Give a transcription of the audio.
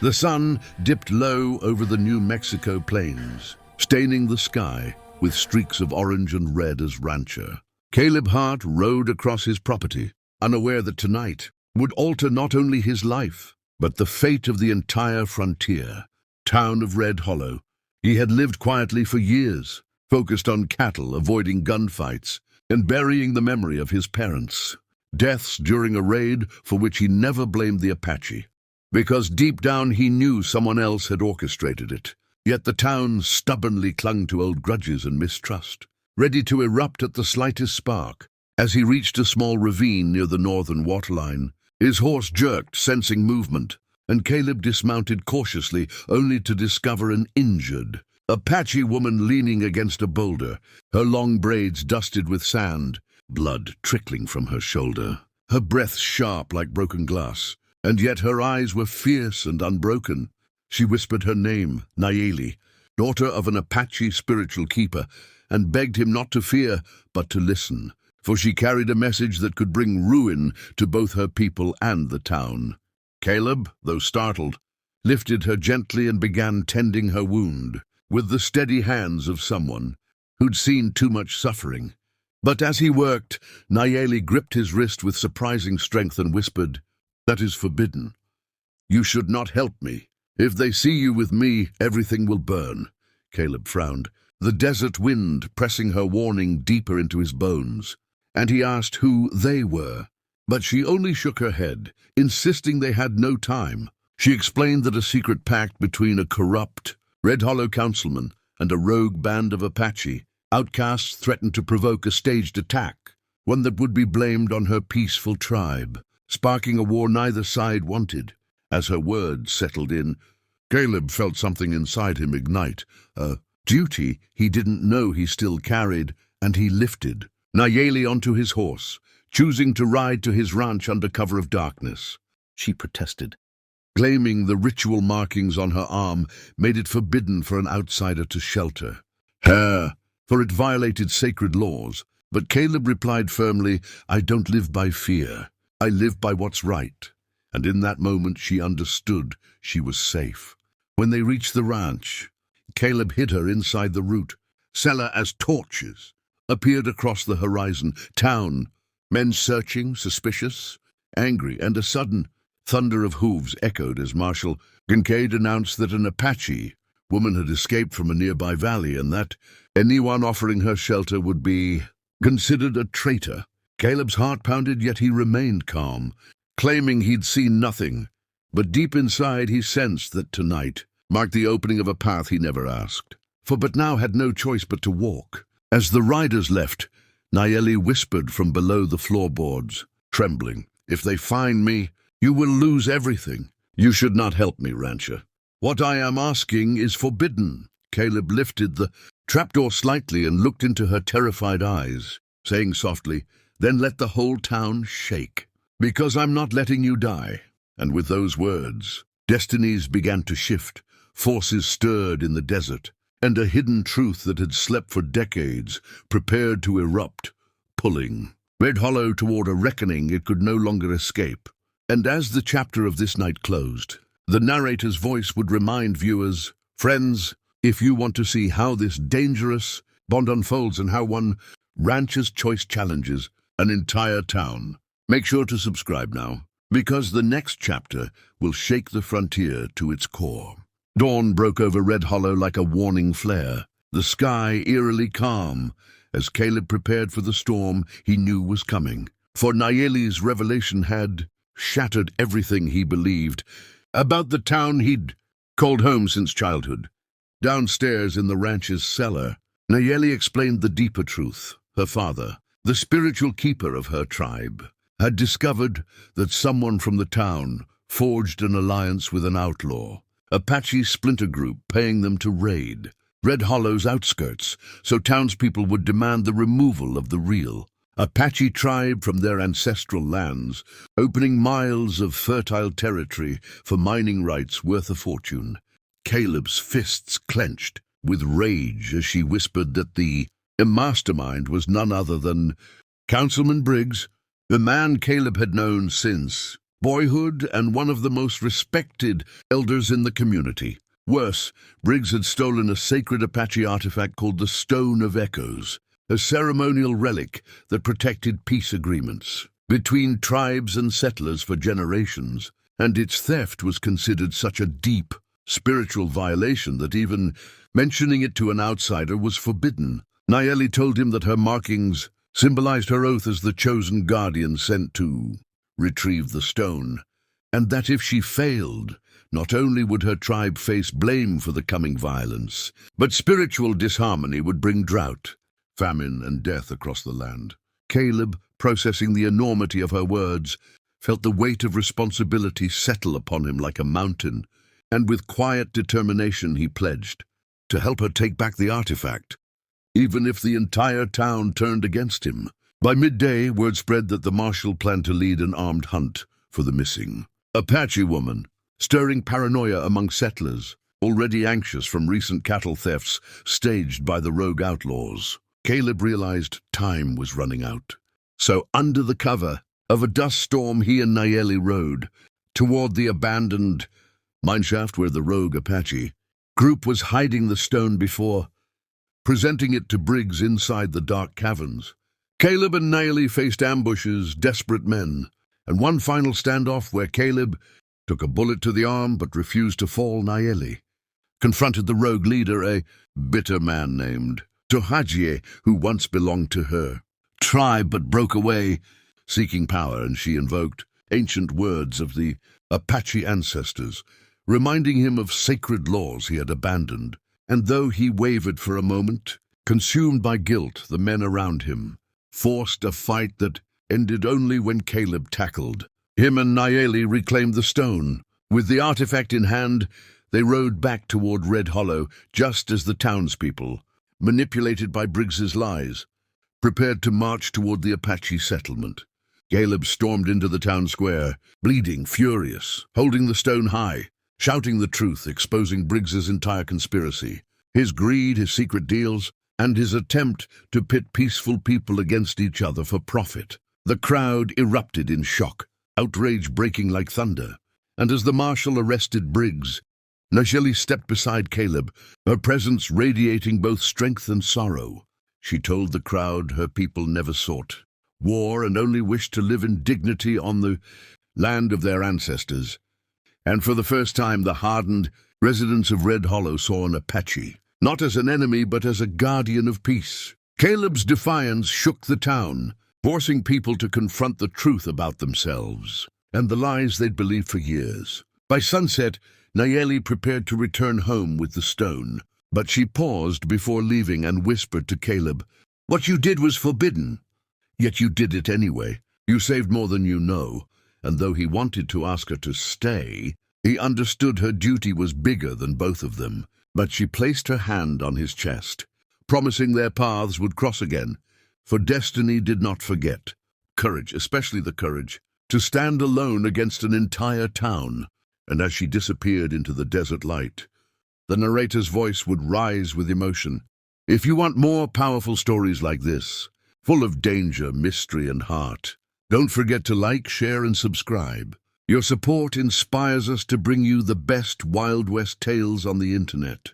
The sun dipped low over the New Mexico plains, staining the sky with streaks of orange and red as rancher. Caleb Hart rode across his property, unaware that tonight would alter not only his life, but the fate of the entire frontier town of Red Hollow. He had lived quietly for years, focused on cattle, avoiding gunfights, and burying the memory of his parents' deaths during a raid for which he never blamed the Apache, because deep down he knew someone else had orchestrated it. Yet the town stubbornly clung to old grudges and mistrust, ready to erupt at the slightest spark. As he reached a small ravine near the northern waterline, his horse jerked, sensing movement, and Caleb dismounted cautiously, only to discover an injured Apache woman leaning against a boulder, her long braids dusted with sand, blood trickling from her shoulder, her breath sharp like broken glass, and yet her eyes were fierce and unbroken. She whispered her name, Nayeli, daughter of an Apache spiritual keeper, and begged him not to fear, but to listen, for she carried a message that could bring ruin to both her people and the town. Caleb, though startled, lifted her gently and began tending her wound, with the steady hands of someone who'd seen too much suffering. But as he worked, Nayeli gripped his wrist with surprising strength and whispered, "That is forbidden. You should not help me. If they see you with me, everything will burn." Caleb frowned, the desert wind pressing her warning deeper into his bones, and he asked who they were. But she only shook her head, insisting they had no time. She explained that a secret pact between a corrupt Red Hollow councilman and a rogue band of Apache outcasts threatened to provoke a staged attack, one that would be blamed on her peaceful tribe, sparking a war neither side wanted. As her words settled in, Caleb felt something inside him ignite, a duty he didn't know he still carried, and he lifted Nayeli onto his horse, choosing to ride to his ranch under cover of darkness. She protested, claiming the ritual markings on her arm made it forbidden for an outsider to shelter her, for it violated sacred laws. But Caleb replied firmly, "I don't live by fear. I live by what's right." And in that moment she understood she was safe. When they reached the ranch, Caleb hid her inside the root. Cellar as torches appeared across the horizon. Town, men searching, suspicious, angry, and a sudden thunder of hooves echoed as Marshal Kincaid announced that an Apache woman had escaped from a nearby valley and that anyone offering her shelter would be considered a traitor. Caleb's heart pounded, yet he remained calm, claiming he'd seen nothing. But deep inside he sensed that tonight marked the opening of a path he never asked for, but now had no choice but to walk. As the riders left, Nayeli whispered from below the floorboards, trembling, "If they find me, you will lose everything. You should not help me, rancher. What I am asking is forbidden." Caleb lifted the trapdoor slightly and looked into her terrified eyes, saying softly, "Then let the whole town shake, because I'm not letting you die." And with those words, destinies began to shift, forces stirred in the desert, and a hidden truth that had slept for decades prepared to erupt, pulling Red Hollow toward a reckoning it could no longer escape. And as the chapter of this night closed, the narrator's voice would remind viewers, "Friends, if you want to see how this dangerous bond unfolds and how one rancher's choice challenges an entire town, make sure to subscribe now, because the next chapter will shake the frontier to its core." Dawn broke over Red Hollow like a warning flare, the sky eerily calm, as Caleb prepared for the storm he knew was coming. For Nayeli's revelation had shattered everything he believed about the town he'd called home since childhood. Downstairs in the ranch's cellar, Nayeli explained the deeper truth. Her father, the spiritual keeper of her tribe, had discovered that someone from the town forged an alliance with an outlaw, Apache splinter group paying them to raid Red Hollow's outskirts, so townspeople would demand the removal of the real Apache tribe from their ancestral lands, opening miles of fertile territory for mining rights worth a fortune. Caleb's fists clenched with rage as she whispered that the mastermind was none other than Councilman Briggs, the man Caleb had known since boyhood, and one of the most respected elders in the community. Worse, Briggs had stolen a sacred Apache artifact called the Stone of Echoes, a ceremonial relic that protected peace agreements between tribes and settlers for generations, and its theft was considered such a deep spiritual violation that even mentioning it to an outsider was forbidden. Nayeli told him that her markings symbolized her oath as the chosen guardian sent to retrieve the stone, and that if she failed, not only would her tribe face blame for the coming violence, but spiritual disharmony would bring drought, famine, and death across the land. Caleb, processing the enormity of her words, felt the weight of responsibility settle upon him like a mountain, and with quiet determination he pledged to help her take back the artifact, even if the entire town turned against him. By midday, word spread that the marshal planned to lead an armed hunt for the missing Apache woman, stirring paranoia among settlers, already anxious from recent cattle thefts staged by the rogue outlaws. Caleb realized time was running out. So under the cover of a dust storm, he and Nayeli rode toward the abandoned mineshaft where the rogue Apache group was hiding the stone before presenting it to Briggs inside the dark caverns. Caleb and Nayeli faced ambushes, desperate men, and one final standoff where Caleb took a bullet to the arm but refused to fall. Nayeli confronted the rogue leader, a bitter man named Tohajie, who once belonged to her tribe but broke away, seeking power, and she invoked ancient words of the Apache ancestors, reminding him of sacred laws he had abandoned. And though he wavered for a moment, consumed by guilt, the men around him forced a fight that ended only when Caleb tackled him and Nayeli reclaimed the stone. With the artifact in hand, they rode back toward Red Hollow, just as the townspeople, manipulated by Briggs's lies, prepared to march toward the Apache settlement. Caleb stormed into the town square, bleeding, furious, holding the stone high, shouting the truth, exposing Briggs's entire conspiracy, his greed, his secret deals, and his attempt to pit peaceful people against each other for profit. The crowd erupted in shock, outrage breaking like thunder, and as the marshal arrested Briggs, Nayeli stepped beside Caleb, her presence radiating both strength and sorrow. She told the crowd her people never sought war and only wished to live in dignity on the land of their ancestors. And for the first time, the hardened residents of Red Hollow saw an Apache, not as an enemy but as a guardian of peace. Caleb's defiance shook the town, forcing people to confront the truth about themselves and the lies they'd believed for years. By sunset, Nayeli prepared to return home with the stone, but she paused before leaving and whispered to Caleb, "What you did was forbidden, yet you did it anyway. You saved more than you know." And though he wanted to ask her to stay, he understood her duty was bigger than both of them. But she placed her hand on his chest, promising their paths would cross again, for destiny did not forget. Courage, especially the courage, to stand alone against an entire town. And as she disappeared into the desert light, the narrator's voice would rise with emotion. If you want more powerful stories like this, full of danger, mystery, and heart, don't forget to like, share, and subscribe. Your support inspires us to bring you the best Wild West tales on the internet.